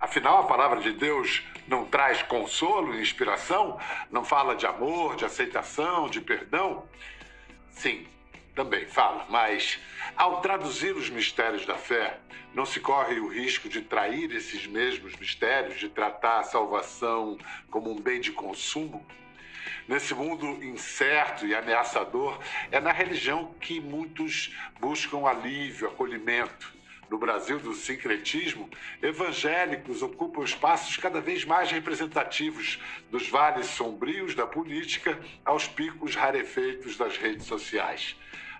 Afinal, a palavra de Deus não traz consolo e inspiração? Não fala de amor, de aceitação, de perdão? Sim, também fala, mas ao traduzir os mistérios da fé, não se corre o risco de trair esses mesmos mistérios, de tratar a salvação como um bem de consumo? Nesse mundo incerto e ameaçador, é na religião que muitos buscam alívio, acolhimento. No Brasil do sincretismo, evangélicos ocupam espaços cada vez mais representativos, dos vales sombrios da política aos picos rarefeitos das redes sociais.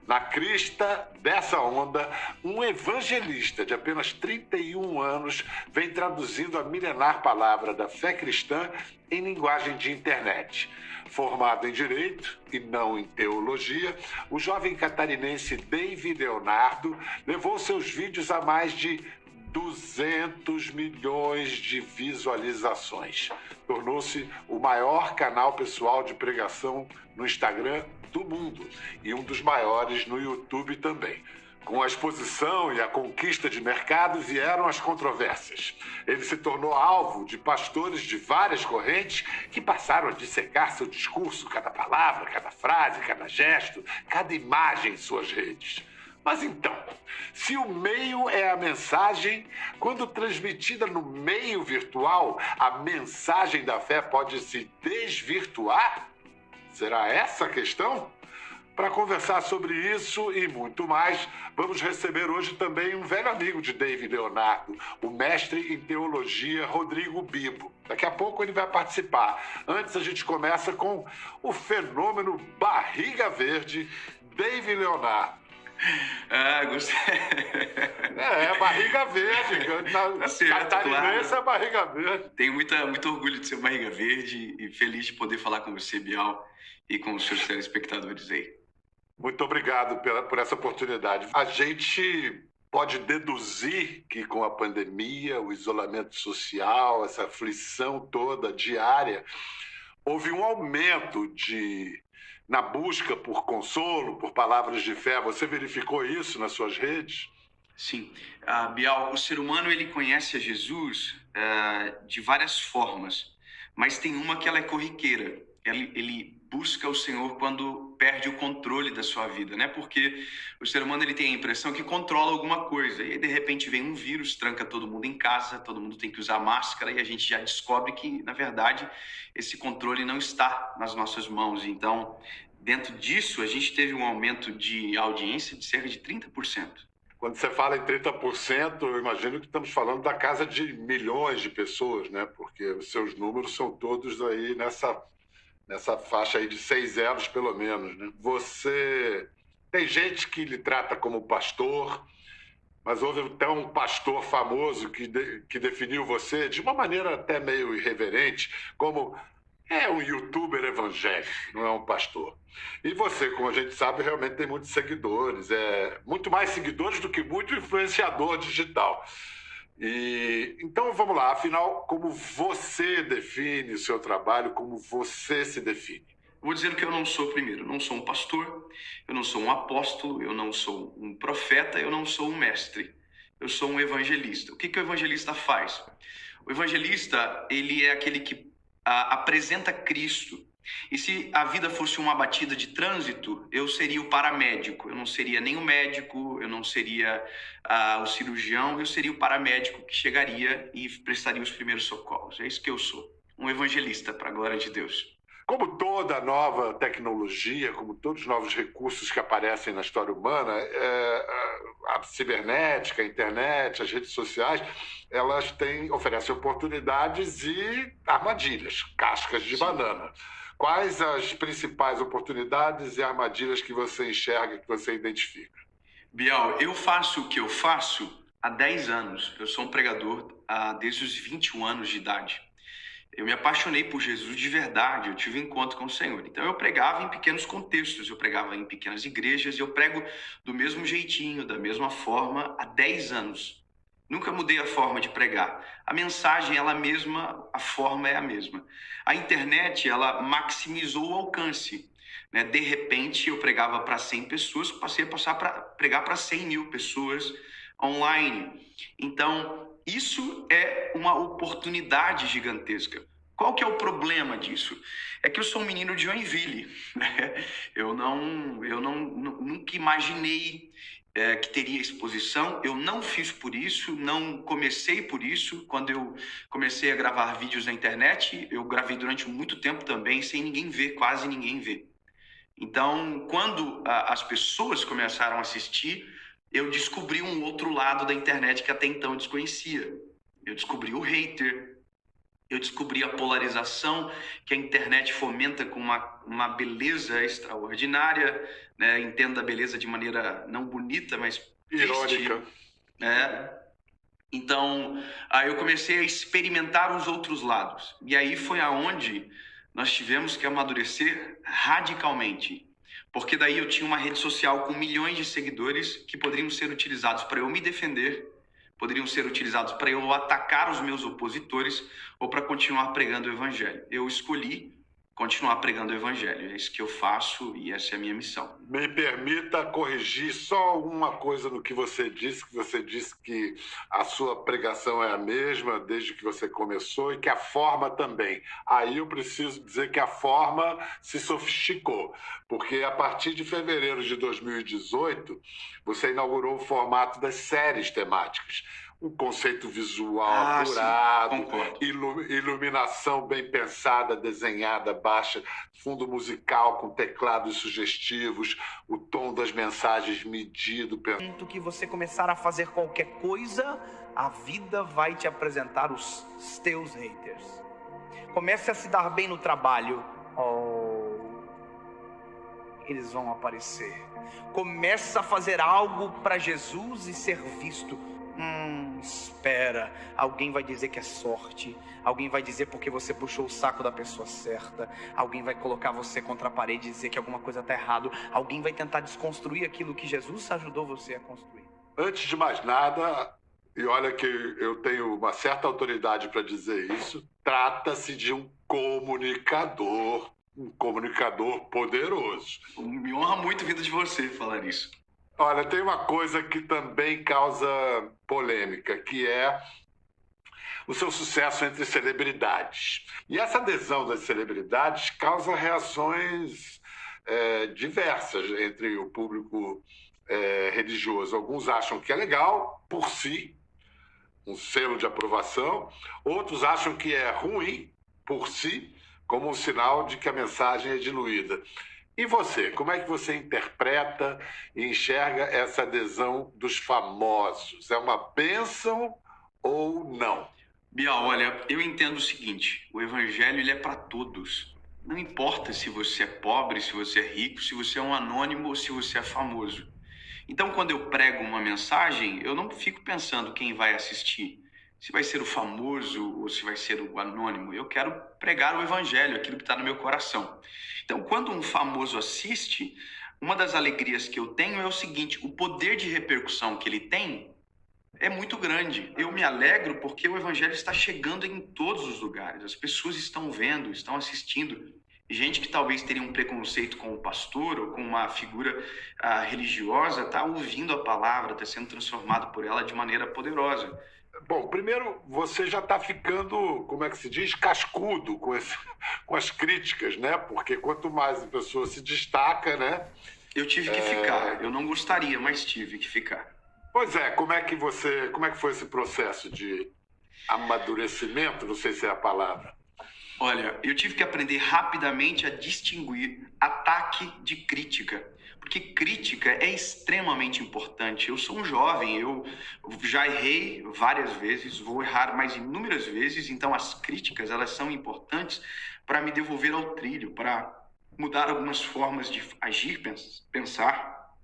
Na crista dessa onda, um evangelista de apenas 31 anos vem traduzindo a milenar palavra da fé cristã em linguagem de internet. Formado em Direito e não em Teologia, o jovem catarinense David Leonardo levou seus vídeos a mais de 200 milhões de visualizações. Tornou-se o maior canal pessoal de pregação no Instagram do mundo e um dos maiores no YouTube também. Com a exposição e a conquista de mercado vieram as controvérsias. Ele se tornou alvo de pastores de várias correntes que passaram a dissecar seu discurso, cada palavra, cada frase, cada gesto, cada imagem em suas redes. Mas então, se o meio é a mensagem, quando transmitida no meio virtual, a mensagem da fé pode se desvirtuar? Será essa a questão? Para conversar sobre isso e muito mais, vamos receber hoje também um velho amigo de David Leonardo, o mestre em teologia Rodrigo Bibo. Daqui a pouco ele vai participar. Antes a gente começa com o fenômeno barriga verde, David Leonardo. Gostei. Barriga verde. Catarinense é barriga verde. Tenho muito orgulho de ser barriga verde e feliz de poder falar com você, Bial, e com os seus telespectadores aí. Muito obrigado por essa oportunidade. A gente pode deduzir que com a pandemia, o isolamento social, essa aflição toda diária, houve um aumento na busca por consolo, por palavras de fé. Você verificou isso nas suas redes? Sim. Bial, o ser humano ele conhece a Jesus de várias formas, mas tem uma que ela é corriqueira. Ele busca o Senhor quando perde o controle da sua vida, né? Porque o ser humano ele tem a impressão que controla alguma coisa e de repente vem um vírus, tranca todo mundo em casa, todo mundo tem que usar máscara e a gente já descobre que, na verdade, esse controle não está nas nossas mãos. Então, dentro disso, a gente teve um aumento de audiência de cerca de 30%. Quando você fala em 30%, eu imagino que estamos falando da casa de milhões de pessoas, né? Porque os seus números são todos aí nessa faixa aí de 6 zeros, pelo menos, né? Você tem gente que lhe trata como pastor, mas houve até um pastor famoso que definiu você de uma maneira até meio irreverente, como um youtuber evangélico, não é um pastor. E você, como a gente sabe, realmente tem muitos seguidores, muito mais seguidores do que muito influenciador digital. Então vamos lá, afinal, como você define o seu trabalho, como você se define? Vou dizer que eu não sou, primeiro, eu não sou um pastor, eu não sou um apóstolo, eu não sou um profeta, eu não sou um mestre, eu sou um evangelista. O que o evangelista faz? O evangelista, ele é aquele que apresenta Cristo. E se a vida fosse uma batida de trânsito, eu seria o paramédico. Eu não seria nem o médico, eu não seria o cirurgião, eu seria o paramédico que chegaria e prestaria os primeiros socorros. É isso que eu sou, um evangelista, para a glória de Deus. Como toda nova tecnologia, como todos os novos recursos que aparecem na história humana, a cibernética, a internet, as redes sociais, elas oferecem oportunidades e armadilhas, cascas de banana. Quais as principais oportunidades e armadilhas que você enxerga, que você identifica? Bial, eu faço o que eu faço há 10 anos. Eu sou um pregador desde os 21 anos de idade. Eu me apaixonei por Jesus de verdade, eu tive um encontro com o Senhor. Então eu pregava em pequenos contextos, eu pregava em pequenas igrejas e eu prego do mesmo jeitinho, da mesma forma há 10 anos. Nunca mudei a forma de pregar. A mensagem, ela mesma, a forma é a mesma. A internet, ela maximizou o alcance, né? De repente, eu pregava para 100 pessoas, passei a pregar para 100 mil pessoas online. Então, isso é uma oportunidade gigantesca. Qual que é o problema disso? É que eu sou um menino de Joinville, né? Eu nunca imaginei que teria exposição. Eu não fiz por isso, não comecei por isso. Quando eu comecei a gravar vídeos na internet, eu gravei durante muito tempo também, sem ninguém ver, quase ninguém ver. Então, quando as pessoas começaram a assistir, eu descobri um outro lado da internet que até então eu desconhecia. Eu descobri o hater, eu descobri a polarização que a internet fomenta com uma beleza extraordinária, né? Entenda a beleza de maneira não bonita, mas triste, Irônica. né? Então, aí eu comecei a experimentar os outros lados. E aí foi aonde nós tivemos que amadurecer radicalmente. Porque daí eu tinha uma rede social com milhões de seguidores que poderiam ser utilizados para eu me defender, poderiam ser utilizados para eu atacar os meus opositores ou para continuar pregando o evangelho. Eu escolhi continuar pregando o evangelho. É isso que eu faço e essa é a minha missão. Me permita corrigir só uma coisa no que você disse que a sua pregação é a mesma desde que você começou e que a forma também. Aí eu preciso dizer que a forma se sofisticou, porque a partir de fevereiro de 2018, você inaugurou o formato das séries temáticas. Um conceito visual apurado, iluminação bem pensada, desenhada, baixa, fundo musical com teclados sugestivos, o tom das mensagens medido. Que você começar a fazer qualquer coisa, a vida vai te apresentar os teus haters. Comece a se dar bem no trabalho, eles vão aparecer. Comece a fazer algo para Jesus e ser visto. Espera, alguém vai dizer que é sorte, alguém vai dizer porque você puxou o saco da pessoa certa, alguém vai colocar você contra a parede e dizer que alguma coisa está errado, alguém vai tentar desconstruir aquilo que Jesus ajudou você a construir. Antes de mais nada, e olha que eu tenho uma certa autoridade para dizer isso, trata-se de um comunicador poderoso. Me honra muito a vida de você falar isso. Olha, tem uma coisa que também causa polêmica, que é o seu sucesso entre celebridades. E essa adesão das celebridades causa reações diversas entre o público religioso. Alguns acham que é legal por si, um selo de aprovação. Outros acham que é ruim por si, como um sinal de que a mensagem é diluída. E você, como é que você interpreta e enxerga essa adesão dos famosos? É uma bênção ou não? Bial, olha, eu entendo o seguinte, o evangelho ele é para todos. Não importa se você é pobre, se você é rico, se você é um anônimo ou se você é famoso. Então, quando eu prego uma mensagem, eu não fico pensando quem vai assistir. Se vai ser o famoso ou se vai ser o anônimo. Eu quero pregar o evangelho, aquilo que está no meu coração. Então, quando um famoso assiste, uma das alegrias que eu tenho é o seguinte, o poder de repercussão que ele tem é muito grande. Eu me alegro porque o evangelho está chegando em todos os lugares. As pessoas estão vendo, estão assistindo. Gente que talvez teria um preconceito com o pastor ou com uma figura religiosa, está ouvindo a palavra, está sendo transformado por ela de maneira poderosa. Bom, primeiro, você já está ficando, como é que se diz, cascudo com as críticas, né? Porque quanto mais a pessoa se destaca, né? Eu tive que ficar. Eu não gostaria, mas tive que ficar. Pois é, como é que foi esse processo de amadurecimento? Não sei se é a palavra. Olha, eu tive que aprender rapidamente a distinguir ataque de crítica. Porque crítica é extremamente importante. Eu sou um jovem, eu já errei várias vezes, vou errar mais inúmeras vezes, então as críticas elas são importantes para me devolver ao trilho, para mudar algumas formas de agir, pensar.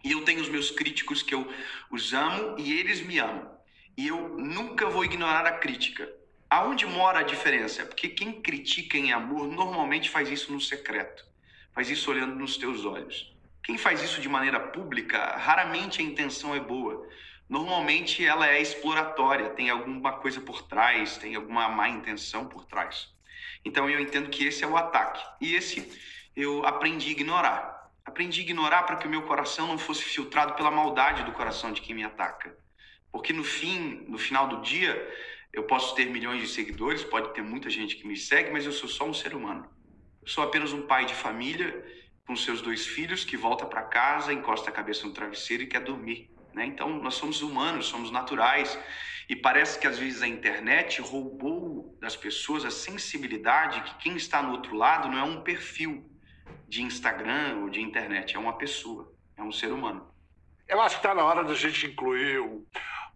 E eu tenho os meus críticos que eu os amo e eles me amam. E eu nunca vou ignorar a crítica. Aonde mora a diferença? Porque quem critica em amor normalmente faz isso no secreto, faz isso olhando nos teus olhos. Quem faz isso de maneira pública, raramente a intenção é boa. Normalmente ela é exploratória, tem alguma coisa por trás, tem alguma má intenção por trás. Então eu entendo que esse é o ataque. E esse eu aprendi a ignorar. Aprendi a ignorar para que o meu coração não fosse filtrado pela maldade do coração de quem me ataca. Porque no final do dia, Eu posso ter milhões de seguidores, pode ter muita gente que me segue, mas eu sou só um ser humano. Eu sou apenas um pai de família com seus 2 filhos que volta para casa, encosta a cabeça no travesseiro e quer dormir, né? Então, nós somos humanos, somos naturais. E parece que, às vezes, a internet roubou das pessoas a sensibilidade que quem está no outro lado não é um perfil de Instagram ou de internet, é uma pessoa, é um ser humano. Eu acho que está na hora da gente incluir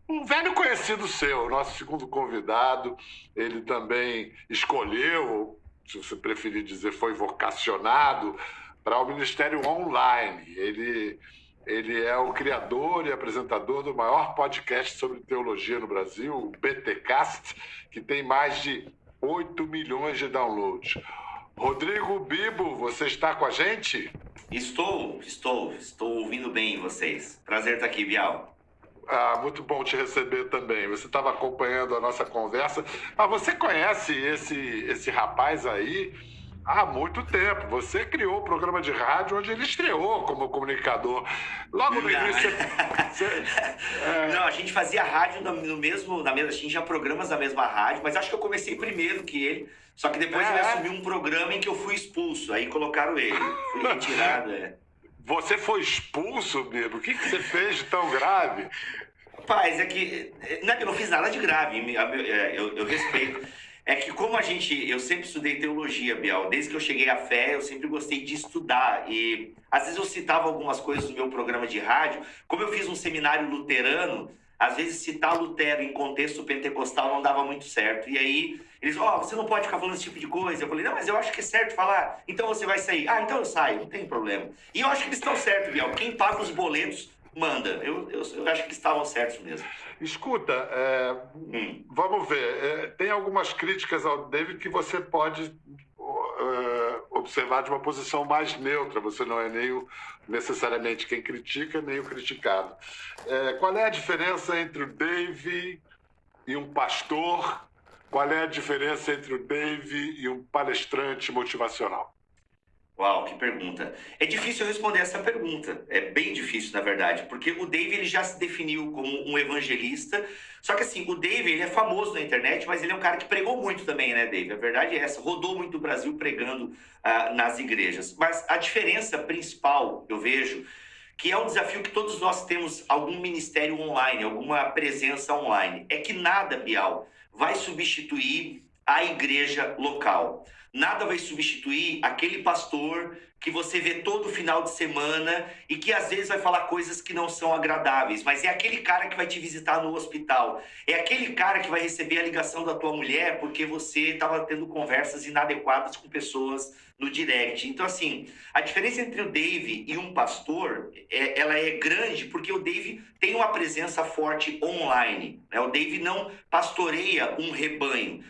um velho conhecido seu, nosso segundo convidado. Ele também escolheu, se você preferir dizer, foi vocacionado para o Ministério Online. Ele é o criador e apresentador do maior podcast sobre teologia no Brasil, o BTcast, que tem mais de 8 milhões de downloads. Rodrigo Bibo, você está com a gente? Estou ouvindo bem vocês. Prazer estar aqui, Bial. Muito bom te receber também. Você estava acompanhando a nossa conversa. Você conhece esse rapaz aí há muito tempo. Você criou o programa de rádio onde ele estreou como comunicador. Logo no início... Não, a gente fazia rádio a gente tinha programas na mesma rádio, mas acho que eu comecei primeiro que ele. Só que depois ele assumiu um programa em que eu fui expulso. Aí colocaram ele. Fui retirado, Você foi expulso, Bibo? O que você fez de tão grave? Rapaz, não é que eu não fiz nada de grave, eu respeito. É que eu sempre estudei teologia, Bial. Desde que eu cheguei à fé, eu sempre gostei de estudar. E às vezes eu citava algumas coisas no meu programa de rádio. Como eu fiz um seminário luterano, às vezes citar Lutero em contexto pentecostal não dava muito certo. E aí eles, você não pode ficar falando esse tipo de coisa. Eu falei, não, mas eu acho que é certo falar. Então você vai sair. Então eu saio, não tem problema. E eu acho que eles estão certos, Bial. Quem paga os boletos manda. Eu acho que eles estavam certos mesmo. Escuta, vamos ver. Tem algumas críticas ao David que você pode observar de uma posição mais neutra. Você não é nem necessariamente quem critica, nem o criticado. Qual é a diferença entre o Dave e um pastor? Qual é a diferença entre o Dave e um palestrante motivacional? Uau, que pergunta. É difícil responder essa pergunta. É bem difícil, na verdade, porque o Dave ele já se definiu como um evangelista. Só que assim, o Dave ele é famoso na internet, mas ele é um cara que pregou muito também, né, Dave? A verdade é essa. Rodou muito o Brasil pregando nas igrejas. Mas a diferença principal, eu vejo, que é um desafio que todos nós temos algum ministério online, alguma presença online, é que nada, Bial, vai substituir a igreja local. Nada vai substituir aquele pastor que você vê todo final de semana e que às vezes vai falar coisas que não são agradáveis, mas é aquele cara que vai te visitar no hospital, é aquele cara que vai receber a ligação da tua mulher porque você estava tendo conversas inadequadas com pessoas no direct. Então, assim, a diferença entre o Dave e um pastor, ela é grande porque o Dave tem uma presença forte online, né? O Dave não pastoreia um rebanho.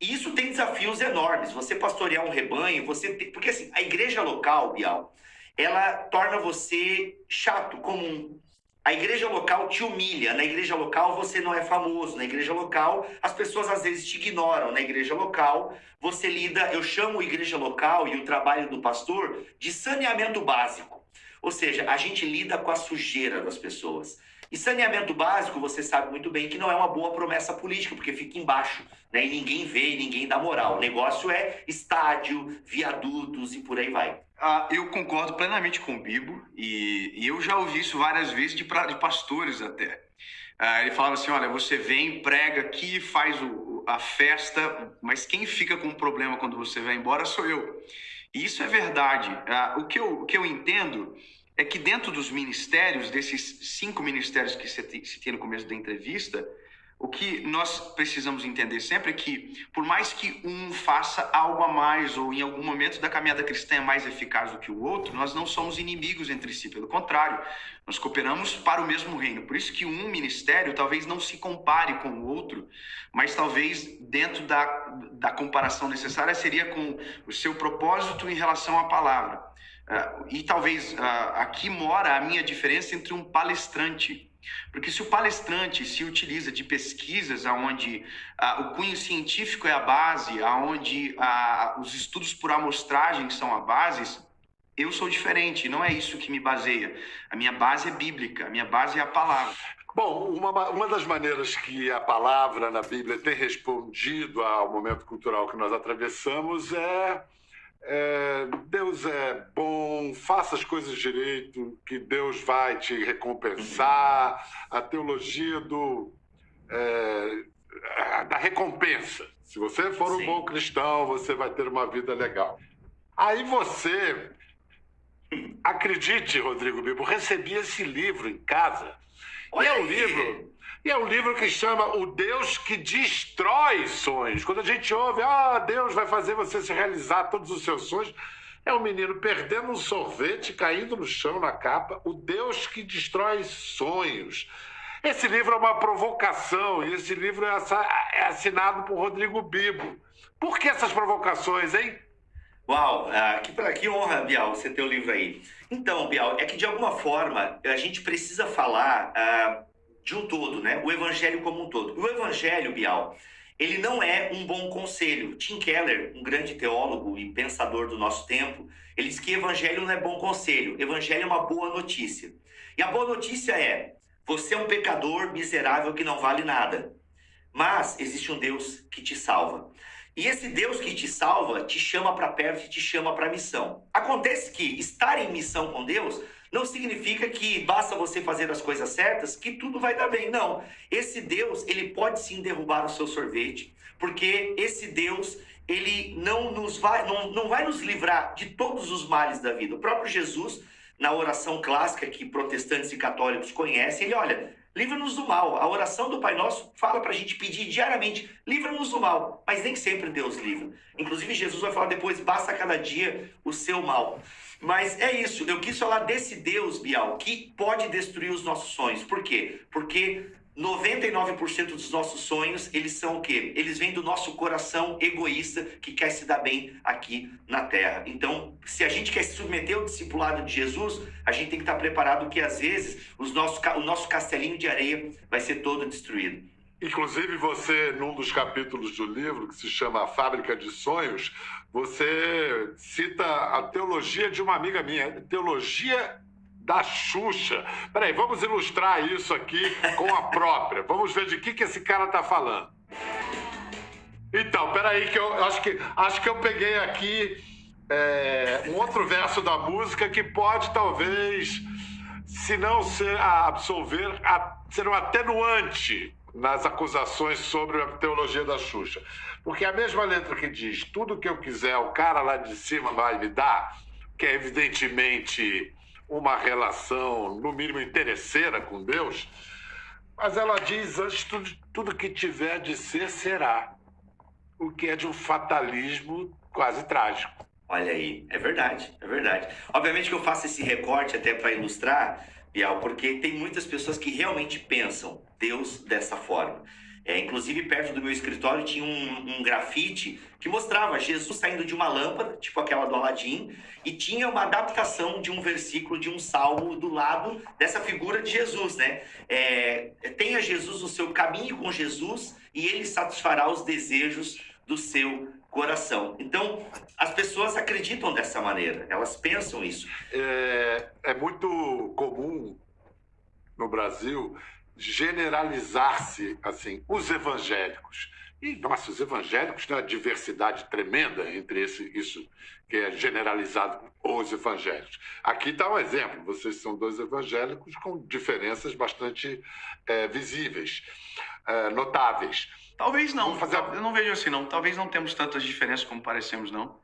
E isso tem desafios enormes. Você pastorear um rebanho, porque assim, a igreja local, Bial, ela torna você chato, comum. A igreja local te humilha. Na igreja local você não é famoso. Na igreja local as pessoas às vezes te ignoram. Na igreja local você lida, eu chamo a igreja local e o trabalho do pastor de saneamento básico. Ou seja, a gente lida com a sujeira das pessoas. E saneamento básico, você sabe muito bem que não é uma boa promessa política, porque fica embaixo, né? E ninguém vê, e ninguém dá moral. O negócio é estádio, viadutos e por aí vai. Eu concordo plenamente com o Bibo, e eu já ouvi isso várias vezes de pastores até. Ele falava assim, olha, você vem, prega aqui, faz a festa, mas quem fica com o problema quando você vai embora sou eu. E isso é verdade. O que eu entendo é que dentro dos ministérios, desses 5 ministérios que você citei no começo da entrevista, o que nós precisamos entender sempre é que, por mais que um faça algo a mais ou em algum momento da caminhada cristã é mais eficaz do que o outro, nós não somos inimigos entre si, pelo contrário, nós cooperamos para o mesmo reino. Por isso que um ministério talvez não se compare com o outro, mas talvez dentro da comparação necessária seria com o seu propósito em relação à palavra. E talvez aqui mora a minha diferença entre um palestrante. Porque se o palestrante se utiliza de pesquisas onde o cunho científico é a base, onde os estudos por amostragem são a base, eu sou diferente, não é isso que me baseia. A minha base é bíblica, a minha base é a palavra. Bom, uma das maneiras que a palavra na Bíblia tem respondido ao momento cultural que nós atravessamos Deus é bom, faça as coisas direito, que Deus vai te recompensar, a teologia da recompensa. Se você for um bom cristão, você vai ter uma vida legal. Aí você, acredite, Rodrigo Bibo, recebi esse livro em casa. E é um livro que chama O Deus que Destrói Sonhos. Quando a gente ouve, Deus vai fazer você se realizar todos os seus sonhos, é um menino perdendo um sorvete, caindo no chão na capa. O Deus que Destrói Sonhos. Esse livro é uma provocação, e esse livro é assinado por Rodrigo Bibo. Por que essas provocações, hein? Uau, que honra, Bial, você ter o livro aí. Então, Bial, é que de alguma forma a gente precisa falar de um todo, né? O evangelho como um todo. O evangelho, Bial, ele não é um bom conselho. Tim Keller, um grande teólogo e pensador do nosso tempo, ele diz que evangelho não é bom conselho, evangelho é uma boa notícia. E a boa notícia é, você é um pecador miserável que não vale nada, mas existe um Deus que te salva. E esse Deus que te salva te chama para perto e te chama para a missão. Acontece que estar em missão com Deus não significa que basta você fazer as coisas certas que tudo vai dar bem. Não. Esse Deus, ele pode sim derrubar o seu sorvete, porque esse Deus, ele não vai nos livrar de todos os males da vida. O próprio Jesus, na oração clássica que protestantes e católicos conhecem, ele olha, livra-nos do mal. A oração do Pai Nosso fala para a gente pedir diariamente, livra-nos do mal. Mas nem sempre Deus livra. Inclusive Jesus vai falar depois, basta cada dia o seu mal. Mas é isso, eu quis falar desse Deus, Bial, que pode destruir os nossos sonhos. Por quê? Porque 99% dos nossos sonhos, eles são o quê? Eles vêm do nosso coração egoísta que quer se dar bem aqui na Terra. Então, se a gente quer se submeter ao discipulado de Jesus, a gente tem que estar preparado que, às vezes, o nosso castelinho de areia vai ser todo destruído. Inclusive, você, num dos capítulos do livro, que se chama A Fábrica de Sonhos, você cita a teologia de uma amiga minha, teologia da Xuxa. Peraí, vamos ilustrar isso aqui com a própria. Vamos ver de que esse cara tá falando. Então, peraí, que eu acho que eu peguei aqui um outro verso da música que pode, talvez, se não ser um atenuante nas acusações sobre a teologia da Xuxa. Porque a mesma letra que diz tudo que eu quiser, o cara lá de cima vai me dar, que é evidentemente uma relação, no mínimo, interesseira com Deus, mas ela diz antes, tudo que tiver de ser, será. O que é de um fatalismo quase trágico. Olha aí, é verdade, é verdade. Obviamente que eu faço esse recorte até para ilustrar, Bial, porque tem muitas pessoas que realmente pensam Deus dessa forma. Inclusive, perto do meu escritório tinha um grafite que mostrava Jesus saindo de uma lâmpada, tipo aquela do Aladim, e tinha uma adaptação de um versículo de um salmo do lado dessa figura de Jesus, né? Tenha Jesus o seu caminho com Jesus e ele satisfará os desejos do seu coração. Então, as pessoas acreditam dessa maneira, elas pensam isso. É muito comum no Brasil generalizar-se, assim, os evangélicos. E, nossa, os evangélicos têm uma diversidade tremenda entre isso que é generalizado, os evangélicos. Aqui está um exemplo. Vocês são dois evangélicos com diferenças bastante visíveis, notáveis. Talvez não. Eu não vejo assim, não. Talvez não temos tantas diferenças como parecemos, não.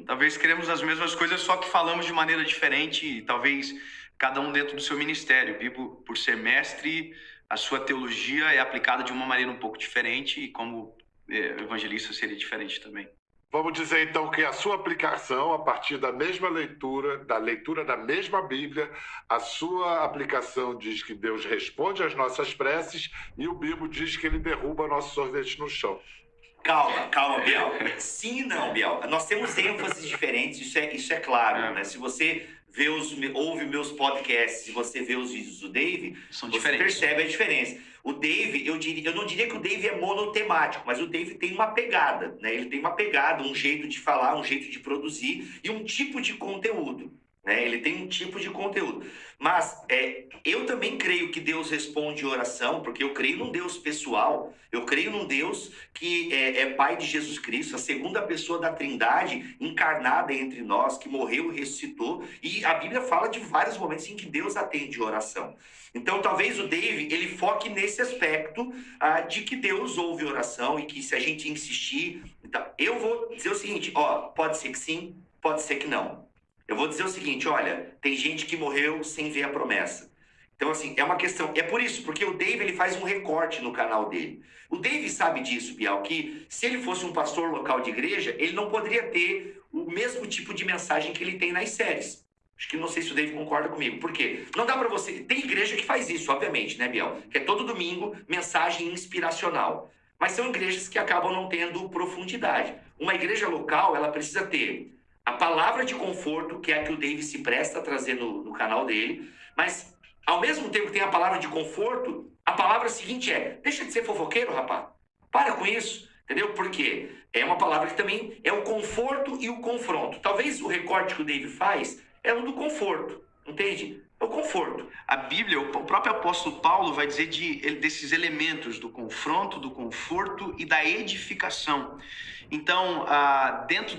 Talvez queremos as mesmas coisas, só que falamos de maneira diferente e talvez cada um dentro do seu ministério. Bibo, por ser mestre, a sua teologia é aplicada de uma maneira um pouco diferente e como evangelista seria diferente também. Vamos dizer, então, que a sua aplicação, a partir da mesma leitura, da mesma Bíblia, a sua aplicação diz que Deus responde às nossas preces e o Bibo diz que ele derruba nosso sorvete no chão. Calma, Bial. Sim e não, Bial. Nós temos ênfases diferentes, isso é claro, né? Se você ouve meus podcasts e você vê os vídeos do Dave, você percebe a diferença. O Dave, eu não diria que o Dave é monotemático, mas o Dave tem uma pegada, né? Ele tem uma pegada, um jeito de falar, um jeito de produzir e um tipo de conteúdo. né? Ele tem um tipo de conteúdo. Mas eu também creio que Deus responde oração, porque eu creio num Deus pessoal, eu creio num Deus que é Pai de Jesus Cristo, a segunda pessoa da Trindade encarnada entre nós, que morreu e ressuscitou, e a Bíblia fala de vários momentos em que Deus atende oração. Então talvez o Dave, ele foque nesse aspecto de que Deus ouve oração e que se a gente insistir... Então, eu vou dizer o seguinte, pode ser que sim, pode ser que não. Eu vou dizer o seguinte, olha, tem gente que morreu sem ver a promessa. Então, assim, é uma questão... É por isso, porque o Dave, ele faz um recorte no canal dele. O Dave sabe disso, Bial, que se ele fosse um pastor local de igreja, ele não poderia ter o mesmo tipo de mensagem que ele tem nas séries. Acho que não sei se o Dave concorda comigo. Por quê? Não dá pra você... Tem igreja que faz isso, obviamente, né, Bial? Que é todo domingo mensagem inspiracional. Mas são igrejas que acabam não tendo profundidade. Uma igreja local, ela precisa ter a palavra de conforto, que é a que o Dave se presta a trazer no canal dele, mas ao mesmo tempo que tem a palavra de conforto, a palavra seguinte deixa de ser fofoqueiro, rapaz. Para com isso, entendeu? Porque é uma palavra que também é o conforto e o confronto. Talvez o recorte que o Dave faz é o do conforto, entende? É o conforto. A Bíblia, o próprio apóstolo Paulo vai dizer desses elementos do confronto, do conforto e da edificação. Então, dentro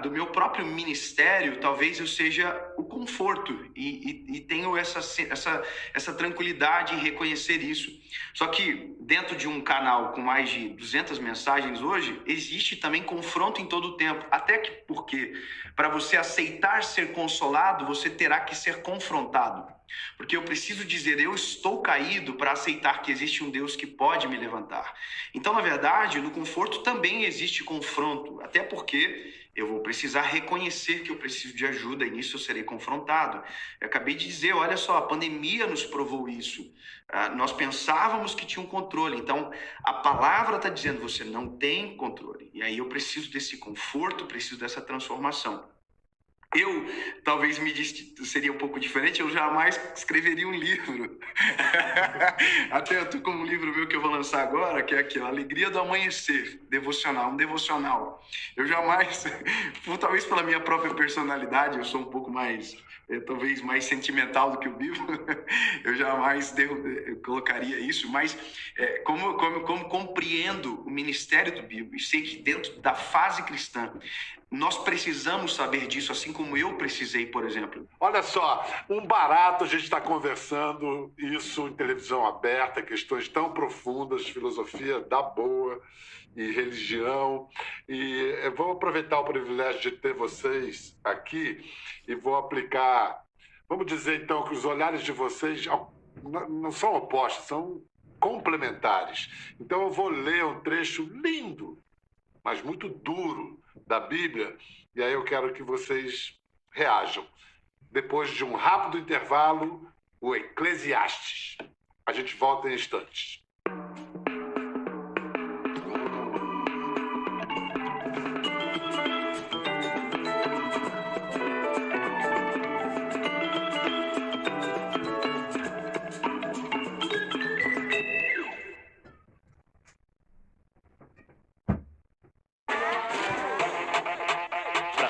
do meu próprio ministério, talvez eu seja o conforto e tenho essa tranquilidade em reconhecer isso. Só que dentro de um canal com mais de 200 mensagens hoje, existe também confronto em todo o tempo. Até que porque para você aceitar ser consolado, você terá que ser confrontado. Porque eu preciso dizer, eu estou caído para aceitar que existe um Deus que pode me levantar. Então, na verdade, no conforto também existe confronto, até porque eu vou precisar reconhecer que eu preciso de ajuda e nisso eu serei confrontado. Eu acabei de dizer, olha só, a pandemia nos provou isso. Nós pensávamos que tinha um controle, então a palavra está dizendo, você não tem controle. E aí eu preciso desse conforto, preciso dessa transformação. Eu, talvez seria um pouco diferente, eu jamais escreveria um livro. Até eu tô com um livro meu que eu vou lançar agora, que é aqui, ó, Alegria do Amanhecer, um devocional. Eu jamais, talvez pela minha própria personalidade, eu sou um pouco mais, talvez mais sentimental do que o Bibo, eu jamais colocaria isso, mas como compreendo o ministério do Bibo e sei que dentro da fase cristã, nós precisamos saber disso, assim como eu precisei, por exemplo. Olha só, um barato a gente está conversando isso em televisão aberta, questões tão profundas, filosofia da boa e religião. E eu vou aproveitar o privilégio de ter vocês aqui e vou aplicar... Vamos dizer, então, que os olhares de vocês não são opostos, são complementares. Então eu vou ler um trecho lindo, mas muito duro, da Bíblia, e aí eu quero que vocês reajam. Depois de um rápido intervalo, o Eclesiastes. A gente volta em instantes.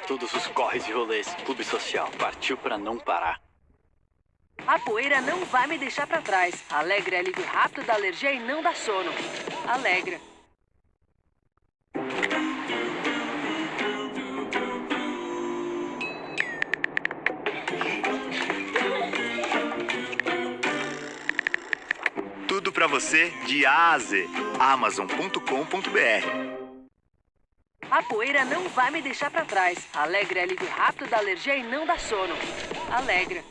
Todos os corres e rolês, Clube Social partiu para não parar. A poeira não vai me deixar para trás. Alegra é alívio rápido da alergia e não dá sono. Alegra. Tudo para você de A a Z. Amazon.com.br. A poeira não vai me deixar para trás. Alegra é alívio rápido da alergia e não dá sono. Alegra.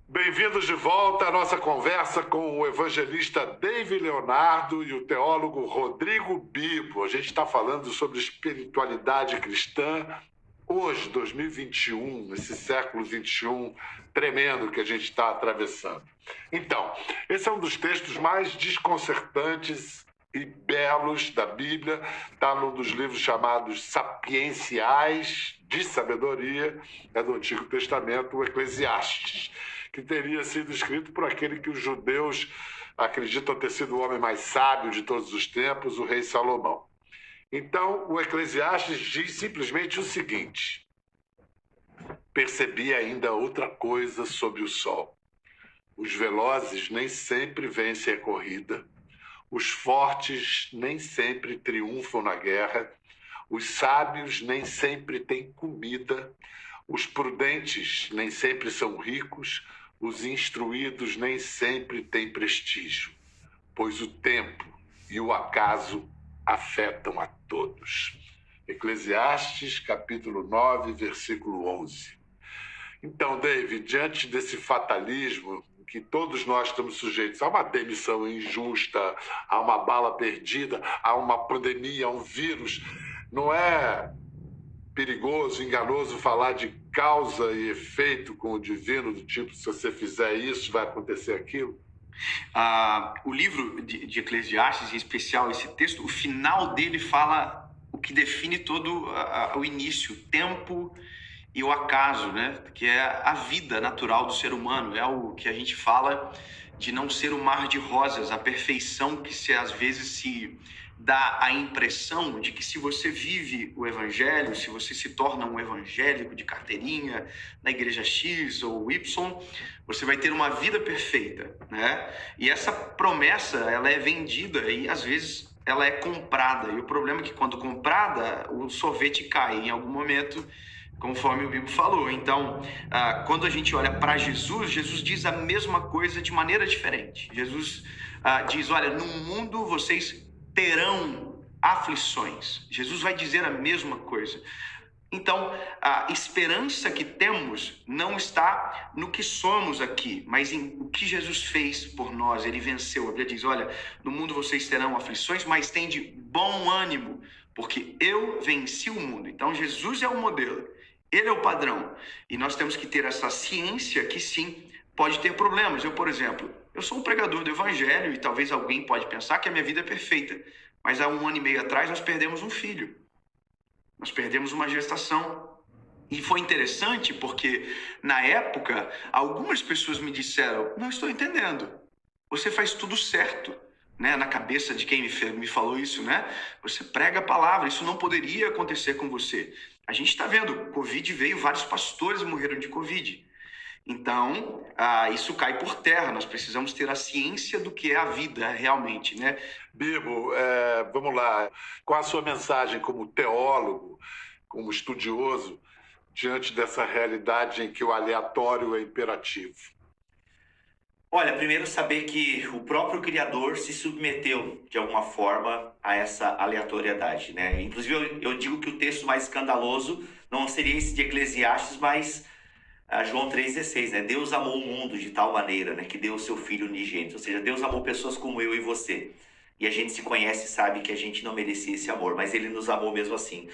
Bem-vindos de volta à nossa conversa com o evangelista Dave Leonardo e o teólogo Rodrigo Bibo. A gente está falando sobre espiritualidade cristã hoje, 2021, esse século XXI tremendo que a gente está atravessando. Então, esse é um dos textos mais desconcertantes e belos da Bíblia. Está num dos livros chamados sapienciais de sabedoria, do Antigo Testamento, o Eclesiastes, que teria sido escrito por aquele que os judeus acreditam ter sido o homem mais sábio de todos os tempos, o rei Salomão. Então, o Eclesiastes diz simplesmente o seguinte: percebi ainda outra coisa sob o sol. Os velozes nem sempre vencem a corrida, os fortes nem sempre triunfam na guerra, os sábios nem sempre têm comida, os prudentes nem sempre são ricos, os instruídos nem sempre têm prestígio, pois o tempo e o acaso afetam a todos. Eclesiastes, capítulo 9, versículo 11. Então, David, diante desse fatalismo que todos nós estamos sujeitos a uma demissão injusta, a uma bala perdida, a uma pandemia, a um vírus, não é perigoso, enganoso falar de causa e efeito com o divino, do tipo, se você fizer isso, vai acontecer aquilo? O livro de Eclesiastes, em especial esse texto, o final dele fala o que define todo o início, o tempo e o acaso, né? Que é a vida natural do ser humano, é o que a gente fala de não ser um mar de rosas, a perfeição que às vezes se dá a impressão de que se você vive o evangelho, se você se torna um evangélico de carteirinha na igreja X ou Y, você vai ter uma vida perfeita, né? E essa promessa, ela é vendida e às vezes ela é comprada. E o problema é que quando comprada, o sorvete cai em algum momento, conforme o Bibo falou. Então, quando a gente olha para Jesus, Jesus diz a mesma coisa de maneira diferente. Jesus diz, olha, no mundo vocês terão aflições. Jesus vai dizer a mesma coisa. Então, a esperança que temos não está no que somos aqui, mas em o que Jesus fez por nós. Ele venceu. A Bíblia diz, olha, no mundo vocês terão aflições, mas tende bom ânimo, porque eu venci o mundo. Então, Jesus é o modelo. Ele é o padrão. E nós temos que ter essa ciência que sim, pode ter problemas. Eu, por exemplo, eu sou um pregador do evangelho e talvez alguém pode pensar que a minha vida é perfeita. Mas há 1 ano e meio atrás nós perdemos um filho. Nós perdemos uma gestação. E foi interessante porque, na época, algumas pessoas me disseram, não estou entendendo. Você faz tudo certo. Né? Na cabeça de quem me falou isso, né? Você prega a palavra, isso não poderia acontecer com você. A gente está vendo, Covid veio, vários pastores morreram de Covid. Então, isso cai por terra. Nós precisamos ter a ciência do que é a vida realmente, né? Bibo, vamos lá. Qual a sua mensagem como teólogo, como estudioso, diante dessa realidade em que o aleatório é imperativo? Olha, primeiro saber que o próprio Criador se submeteu, de alguma forma, a essa aleatoriedade, né? Inclusive, eu digo que o texto mais escandaloso não seria esse de Eclesiastes, mas João 3,16, né? Deus amou o mundo de tal maneira, né, que deu o seu Filho unigênito. Ou seja, Deus amou pessoas como eu e você. E a gente se conhece e sabe que a gente não merecia esse amor, mas Ele nos amou mesmo assim.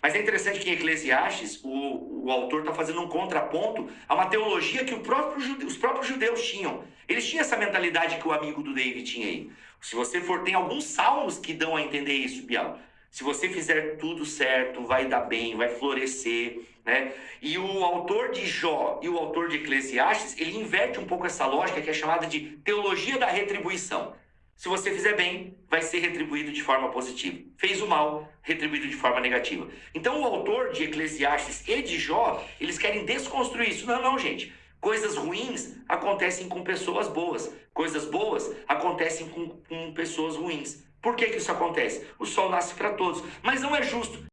Mas é interessante que em Eclesiastes, o autor está fazendo um contraponto a uma teologia que os próprios judeus tinham. Eles tinham essa mentalidade que o amigo do David tinha aí. Se você tem alguns salmos que dão a entender isso, Bial. Se você fizer tudo certo, vai dar bem, vai florescer, né? E o autor de Jó e o autor de Eclesiastes, ele inverte um pouco essa lógica que é chamada de teologia da retribuição. Se você fizer bem, vai ser retribuído de forma positiva. Fez o mal, retribuído de forma negativa. Então o autor de Eclesiastes e de Jó, eles querem desconstruir isso. Não, gente. Coisas ruins acontecem com pessoas boas. Coisas boas acontecem com pessoas ruins. Por que isso acontece? O sol nasce para todos. Mas não é justo